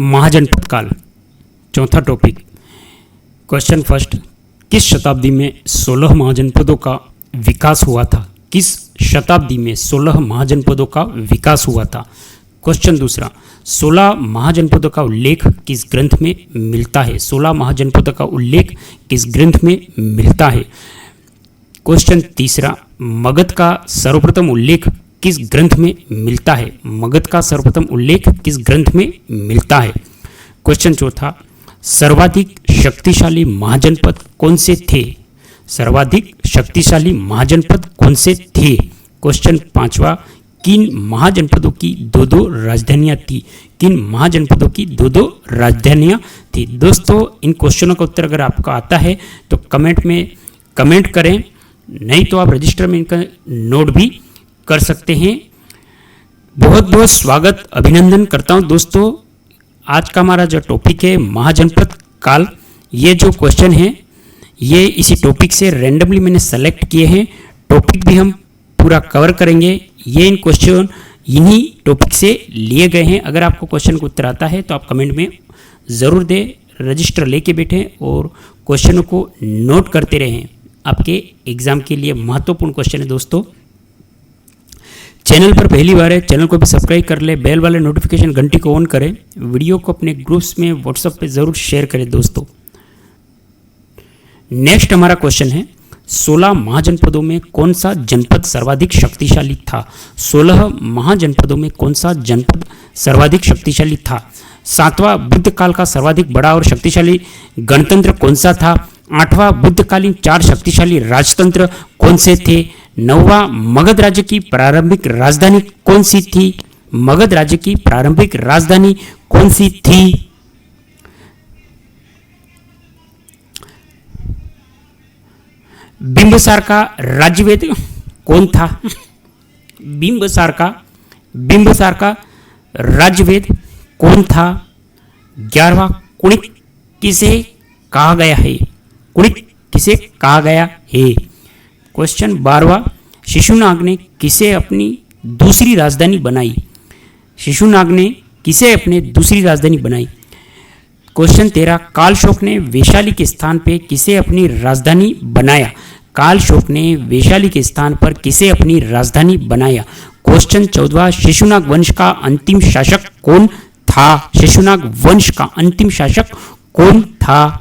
महाजनपद काल। चौथा topic, question first, किस शताब्दी में 16 महाजनपदों का विकास हुआ था? किस शताब्दी में 16 महाजनपदों का विकास हुआ था? क्वेश्चन दूसरा, 16 महाजनपदों का उल्लेख किस ग्रंथ में मिलता है? 16 महाजनपदों का उल्लेख किस ग्रंथ में मिलता है? क्वेश्चन तीसरा, मगध का सर्वप्रथम उल्लेख किस ग्रंथ में मिलता है? मगध का सर्वप्रथम उल्लेख किस ग्रंथ में मिलता है? क्वेश्चन चौथा, सर्वाधिक शक्तिशाली महाजनपद कौन से थे? सर्वाधिक शक्तिशाली महाजनपद कौन से थे? क्वेश्चन पांचवा, किन महाजनपदों की दो दो राजधानियां थी? किन महाजनपदों की दो दो राजधानियां थी? दोस्तों, इन क्वेश्चनों का उत्तर अगर आपको आता है तो कमेंट में कमेंट करें, नहीं तो आप रजिस्टर में इनका नोट भी कर सकते हैं। बहुत बहुत स्वागत, अभिनंदन करता हूं दोस्तों। आज का हमारा जो टॉपिक है महाजनपद काल, ये जो क्वेश्चन है ये इसी टॉपिक से रैंडमली मैंने सेलेक्ट किए हैं। टॉपिक भी हम पूरा कवर करेंगे। ये इन क्वेश्चन इन्हीं टॉपिक से लिए गए हैं। अगर आपको क्वेश्चन का उत्तर आता है तो आप कमेंट में ज़रूर दें, रजिस्टर लेके बैठें और क्वेश्चनों को नोट करते रहें। आपके एग्जाम के लिए महत्वपूर्ण क्वेश्चन है दोस्तों। चैनल पर पहली बार है, चैनल को भी सब्सक्राइब कर ले, बेल वाले नोटिफिकेशन घंटी को ऑन करें, वीडियो को अपने ग्रुप्स में व्हाट्सएप पे ज़रूर शेयर करें दोस्तों। नेक्स्ट हमारा क्वेश्चन है, 16 महाजनपदों में कौन सा जनपद सर्वाधिक शक्तिशाली था? 16 महाजनपदों में कौन सा जनपद सर्वाधिक शक्तिशाली था? 7वां बुद्ध काल का सर्वाधिक बड़ा और शक्तिशाली गणतंत्र कौन सा था? 8वां बुद्धकालीन 4 शक्तिशाली राजतंत्र कौन से थे? 9वां मगध राज्य की प्रारंभिक राजधानी कौन सी थी? मगध राज्य की प्रारंभिक राजधानी कौन सी थी? बिंबिसार का राज्यवेद कौन था? बिंबिसार का राज्यवेद कौन था? 11वां कुणिक किसे कहा गया है? कुणिक किसे कहा गया है? क्वेश्चन 12वां, शिशुनाग ने किसे अपनी दूसरी राजधानी बनाई? शिशुनाग ने किसे अपने दूसरी राजधानी बनाई? क्वेश्चन 13, कालशोक ने वैशाली के स्थान पे किसे अपनी राजधानी बनाया? कालशोक ने वैशाली के स्थान पर किसे अपनी राजधानी बनाया? क्वेश्चन 14, शिशुनाग वंश का अंतिम शासक कौन था? शिशुनाग वंश का अंतिम शासक कौन था?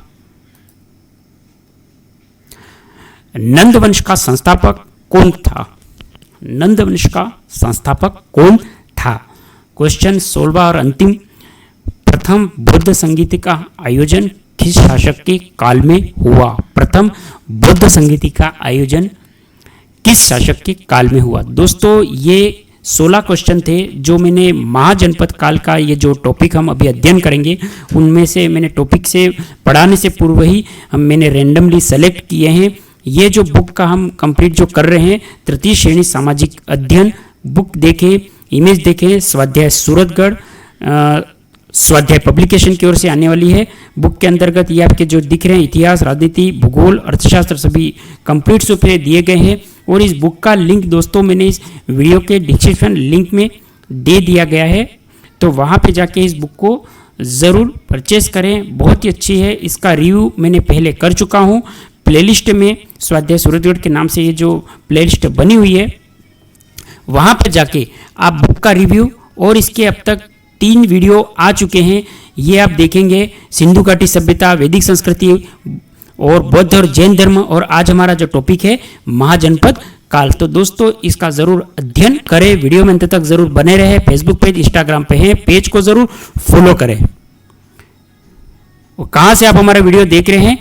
नंद वंश का संस्थापक कौन था? नंद वंश का संस्थापक कौन था? क्वेश्चन 16 और अंतिम, प्रथम बौद्ध संगीत का आयोजन किस शासक के काल में हुआ? प्रथम बौद्ध संगीत का आयोजन किस शासक के काल में हुआ? दोस्तों, ये 16 क्वेश्चन थे जो मैंने महाजनपद काल का ये जो टॉपिक हम अभी अध्ययन करेंगे उनमें से मैंने टॉपिक से पढ़ाने से पूर्व ही मैंने रैंडमली सेलेक्ट किए हैं। ये जो बुक का हम कंप्लीट जो कर रहे हैं, तृतीय श्रेणी सामाजिक अध्ययन बुक देखें, इमेज देखें, स्वाध्याय सूरतगढ़ स्वाध्याय पब्लिकेशन की ओर से आने वाली है। बुक के अंतर्गत ये आपके जो दिख रहे हैं इतिहास, राजनीति, भूगोल, अर्थशास्त्र सभी कंप्लीट रूप से दिए गए हैं। और इस बुक का लिंक दोस्तों मैंने इस वीडियो के डिस्क्रिप्शन लिंक में दे दिया गया है, तो वहाँ पे जाके इस बुक को ज़रूर परचेस करें। बहुत ही अच्छी है, इसका रिव्यू मैंने पहले कर चुका हूँ। प्लेलिस्ट में स्वाध्याय सूरतगढ़ के नाम से ये जो प्लेलिस्ट बनी हुई है, वहाँ पर जाके आप बुक का रिव्यू और इसके अब तक 3 वीडियो आ चुके हैं, ये आप देखेंगे। सिंधु घाटी सभ्यता, वैदिक संस्कृति और बौद्ध और जैन धर्म, और आज हमारा जो टॉपिक है महाजनपद काल। तो दोस्तों, इसका ज़रूर अध्ययन करें, वीडियो में अंत तक ज़रूर बने रहे। फेसबुक पेज, इंस्टाग्राम पे हैं, पेज को ज़रूर फॉलो करें। और कहाँ से आप हमारा वीडियो देख रहे हैं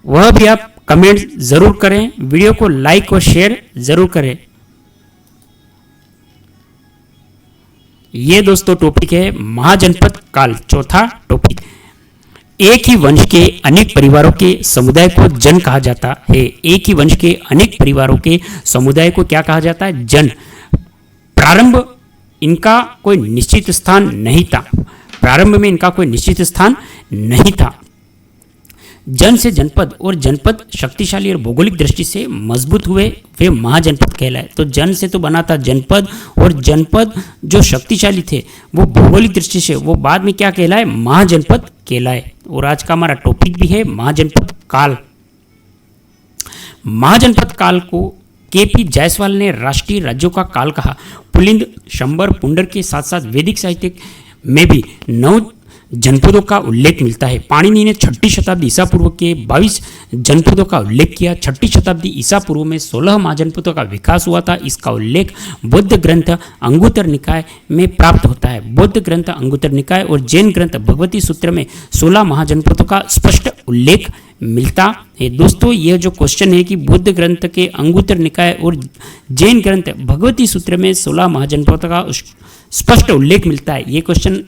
वह भी आप कमेंट ज़रूर करें, वीडियो को लाइक और शेयर ज़रूर करें। ये दोस्तों टॉपिक है महाजनपद काल, चौथा टॉपिक। एक ही वंश के अनेक परिवारों के समुदाय को जन कहा जाता है। एक ही वंश के अनेक परिवारों के समुदाय को क्या कहा जाता है? जन। प्रारंभ इनका कोई निश्चित स्थान नहीं था। प्रारंभ में इनका कोई निश्चित स्थान नहीं था। जन से जनपद और जनपद शक्तिशाली और भौगोलिक दृष्टि से मजबूत हुए वे महाजनपद कहलाए। तो जन से तो बना था जनपद, और जनपद जो शक्तिशाली थे वो भौगोलिक दृष्टि से वो बाद में क्या कहलाए, महाजनपद कहलाए। और आज का हमारा टॉपिक भी है महाजनपद काल। महाजनपद काल को के.पी. जायसवाल ने राष्ट्रीय राज्यों का काल कहा। पुलिंद, शंबर, पुंडर के साथ साथ वैदिक साहित्य में भी 9 जनपदों का उल्लेख मिलता है। पाणिनि ने 6ठी शताब्दी ईसा पूर्व के 22 जनपदों का उल्लेख किया। 6ठी शताब्दी ईसा पूर्व में 16 महाजनपदों का विकास हुआ था। इसका उल्लेख बौद्ध ग्रंथ अंगुत्तर निकाय में प्राप्त होता है। बौद्ध ग्रंथ अंगुत्तर निकाय और जैन ग्रंथ भगवती सूत्र में 16 महाजनपदों का स्पष्ट उल्लेख मिलता है। दोस्तों, यह जो क्वेश्चन है कि बौद्ध ग्रंथ के अंगुत्तर निकाय और जैन ग्रंथ भगवती सूत्र में 16 महाजनपदों का स्पष्ट उल्लेख मिलता है, ये क्वेश्चन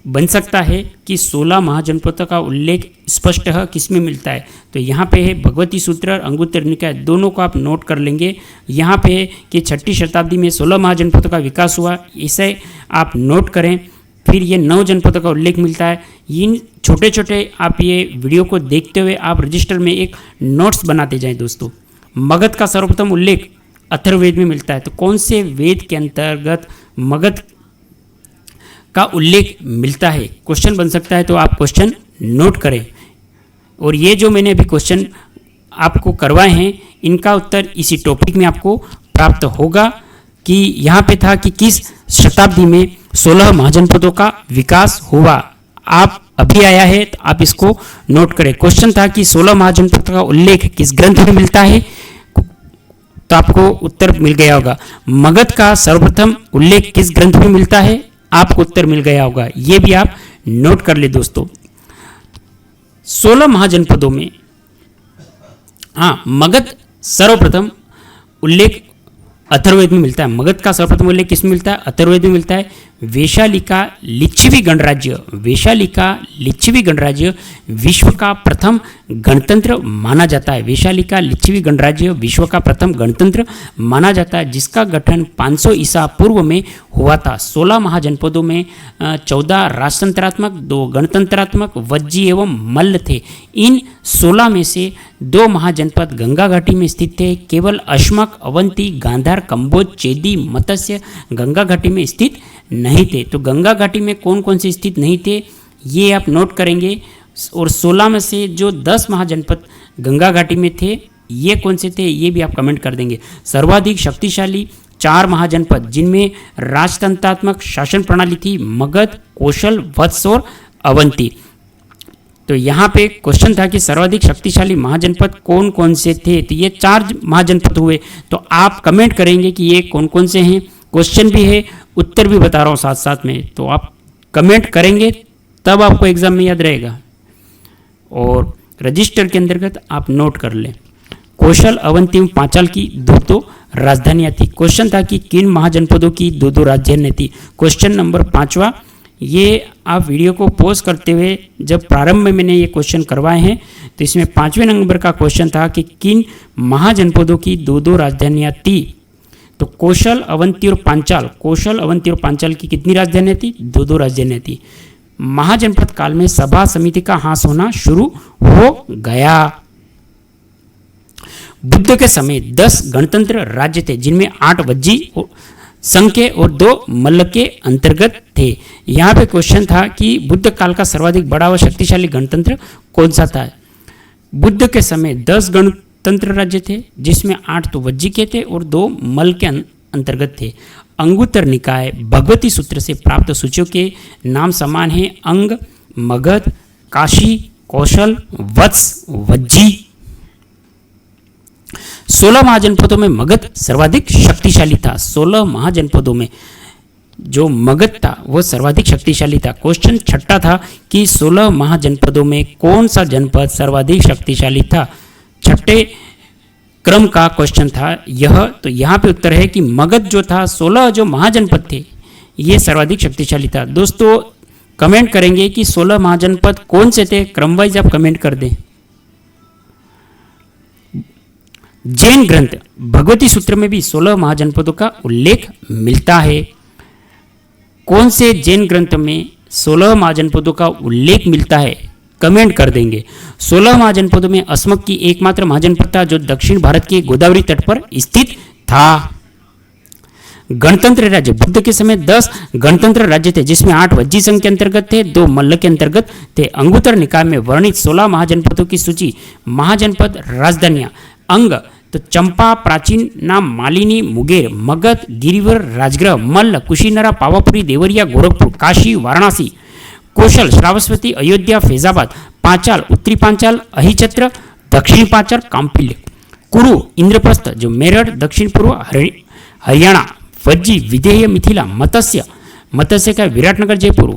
बन सकता है कि 16 महाजनपदों का उल्लेख स्पष्ट है किस में मिलता है। तो यहाँ पे है भगवती सूत्र और अंगुत्तर निकाय, दोनों को आप नोट कर लेंगे। यहाँ पे है कि 6ठी शताब्दी में 16 महाजनपदों का विकास हुआ, इसे आप नोट करें। फिर ये 9 जनपदों का उल्लेख मिलता है। इन छोटे छोटे आप ये वीडियो को देखते हुए आप रजिस्टर में एक नोट्स बनाते जाएं। दोस्तों, मगध का सर्वप्रथम उल्लेख अथर्ववेद में मिलता है। तो कौन से वेद के अंतर्गत मगध का उल्लेख मिलता है, क्वेश्चन बन सकता है। तो आप क्वेश्चन नोट करें। और ये जो मैंने अभी क्वेश्चन आपको करवाए हैं, इनका उत्तर इसी टॉपिक में आपको प्राप्त होगा कि यहाँ पे था कि किस शताब्दी में 16 महाजनपदों का विकास हुआ। आप अभी आया है तो आप इसको नोट करें। क्वेश्चन था कि 16 महाजनपदों का उल्लेख किस ग्रंथ में मिलता है, तो आपको उत्तर मिल गया होगा। मगध का सर्वप्रथम उल्लेख किस ग्रंथ में मिलता है, आपको उत्तर मिल गया होगा। ये भी आप नोट कर ले दोस्तों। 16 महाजनपदों में मगध सर्वप्रथम उल्लेख अथर्ववेद में मिलता है। मगध का सर्वप्रथम उल्लेख किसमें मिलता है, अथर्ववेद में मिलता है। वैशालिका लिच्छवी गणराज्य, वैशालिका लिच्छवी गणराज्य विश्व का प्रथम गणतंत्र माना जाता है। वैशालिका लिच्छवी गणराज्य विश्व का प्रथम गणतंत्र माना जाता है, जिसका गठन 500 ईसा पूर्व में हुआ था। 16 महाजनपदों में 14 राजतंत्रात्मक, 2 गणतंत्रात्मक, वज्जी एवं मल्ल थे। इन 16 में से 2 महाजनपद गंगा घाटी में स्थित थे। केवल अश्मक, अवंती, गांधार, कंबोज, चेदी, मत्स्य गंगा घाटी में स्थित नहीं थे। तो गंगा घाटी में कौन कौन से स्थित नहीं थे, ये आप नोट करेंगे। और 16 में से जो 10 महाजनपद गंगा घाटी में थे, ये कौन से थे, ये भी आप कमेंट कर देंगे। सर्वाधिक शक्तिशाली 4 महाजनपद जिनमें राजतंत्रात्मक शासन प्रणाली थी, मगध, कौशल, वत्स और अवंती। तो यहाँ पे क्वेश्चन था कि सर्वाधिक शक्तिशाली महाजनपद कौन कौन से थे, तो ये 4 महाजनपद हुए। तो आप कमेंट करेंगे कि ये कौन कौन से हैं। क्वेश्चन भी है, उत्तर भी बता रहा हूँ साथ साथ में। तो आप कमेंट करेंगे तब आपको एग्जाम में याद रहेगा। और रजिस्टर के अंतर्गत आप नोट कर लें। कौशल, अवंती एवं पांचाल की 2 राजधानियां थी। क्वेश्चन था कि किन महाजनपदों की 2 राजधानियां थी। क्वेश्चन नंबर 5वां, ये आप वीडियो को पॉज करते हुए, जब प्रारंभ में मैंने ये क्वेश्चन करवाए हैं, तो इसमें 5वें नंबर का क्वेश्चन था कि किन महाजनपदों की 2 राजधानियां थी। तो कौशल, अवंती और पांचाल, कौशल, अवंती और पांचाल की कितनी राजधानियां थी, 2 राजधानियां थी। महाजनपद काल में सभा समिति का ह्रास होना शुरू हो गया। बुद्ध के समय 10 गणतंत्र राज्य थे, जिनमें 8 वज्जी संघ के और 2 मल्ल के अंतर्गत थे। यहाँ पे क्वेश्चन था कि बुद्ध काल का सर्वाधिक बड़ा व शक्तिशाली गणतंत्र कौन सा था। बुद्ध के समय 10 गणतंत्र राज्य थे, जिसमें 8 तो वज्जी के थे और 2 मल्ल के अंतर्गत थे। अंगुत्तर निकाय भगवती सूत्र से प्राप्त सूचियों के नाम समान हैं: अंग, मगध, काशी, कौशल, वत्स, वज्जी। 16 महाजनपदों में मगध सर्वाधिक शक्तिशाली था। 16 महाजनपदों में जो मगध था वो सर्वाधिक शक्तिशाली था। क्वेश्चन 6 था कि 16 महाजनपदों में कौन सा जनपद सर्वाधिक शक्तिशाली था। 6 क्रम का क्वेश्चन था यह। तो यहाँ पे उत्तर है कि मगध जो था, 16 जो महाजनपद थे, ये सर्वाधिक शक्तिशाली था। दोस्तों, कमेंट करेंगे कि 16 महाजनपद कौन से थे, क्रम वाइज आप कमेंट कर दें। जैन ग्रंथ भगवती सूत्र में भी 16 महाजनपदों का उल्लेख मिलता है। कौन से जैन ग्रंथ में 16 महाजनपदों का उल्लेख मिलता है, कमेंट कर देंगे। 16 महाजनपदों में असमक की एकमात्र महाजनपद था जो दक्षिण भारत के गोदावरी तट पर स्थित था। गणतंत्र राज्य, बुद्ध के समय 10 गणतंत्र राज्य थे जिसमें 8 वज्जी संघ के अंतर्गत थे, 2 मल्ल के अंतर्गत थे। अंगुत्तर निकाय में वर्णित 16 महाजनपदों की सूची। महाजनपद राजधानियां अंग तो चंपा, प्राचीन नाम मालिनी, मुंगेर, मगध, गिरिवर, राजगृह, मल्ल, कुशीनरा, पावापुरी, देवरिया, गोरखपुर, काशी, वाराणसी, कौशल, श्रावस्ती, अयोध्या, फैजाबाद, पांचाल, उत्तरी पांचाल, अहिछत्र, दक्षिणी पांचाल, काम्पिल्य, कुरु, इंद्रप्रस्थ जो मेरठ, दक्षिण पूर्व हरियाणा, वज्जी, विदेह, मिथिला, मत्स्य का विराटनगर, जयपुर,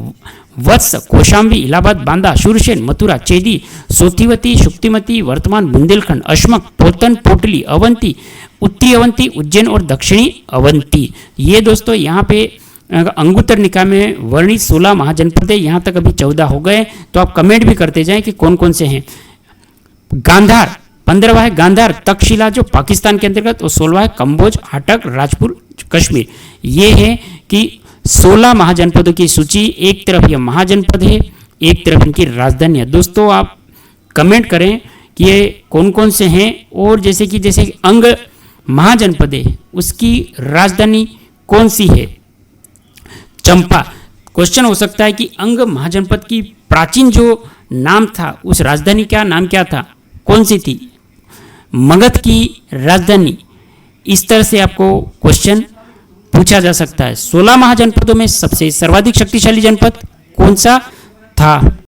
वत्स, कौशाम्बी, इलाहाबाद, बांदा, शूरसेन, मथुरा, चेदी, सोथिवती, शुक्तिमती, वर्तमान बुंदेलखंड, अशमक, पोतन, पोटली, अवंती, उत्तरी अवंती, उज्जैन और दक्षिणी अवंती। ये दोस्तों यहाँ पे अंगुत्तर निकाय में वर्णित 16 महाजनपद है। यहाँ तक अभी 14 हो गए, तो आप कमेंट भी करते जाएं कि कौन कौन से हैं। गांधार 15वां है, गांधार तक्षशिला जो पाकिस्तान के अंतर्गत, और 16वां है कंबोज, हाटक, राजपुर, कश्मीर। ये है कि 16 महाजनपदों की सूची। एक तरफ यह महाजनपद है, एक तरफ इनकी राजधानी है। दोस्तों आप कमेंट करें कि ये कौन कौन से हैं, और जैसे अंग महाजनपद है उसकी राजधानी कौन सी है? चंपा। क्वेश्चन हो सकता है कि अंग महाजनपद की प्राचीन जो नाम था उस राजधानी का नाम क्या था, कौन सी थी? मगध की राजधानी। इस तरह से आपको क्वेश्चन पूछा जा सकता है। 16 महाजनपदों में सबसे सर्वाधिक शक्तिशाली जनपद कौन सा था?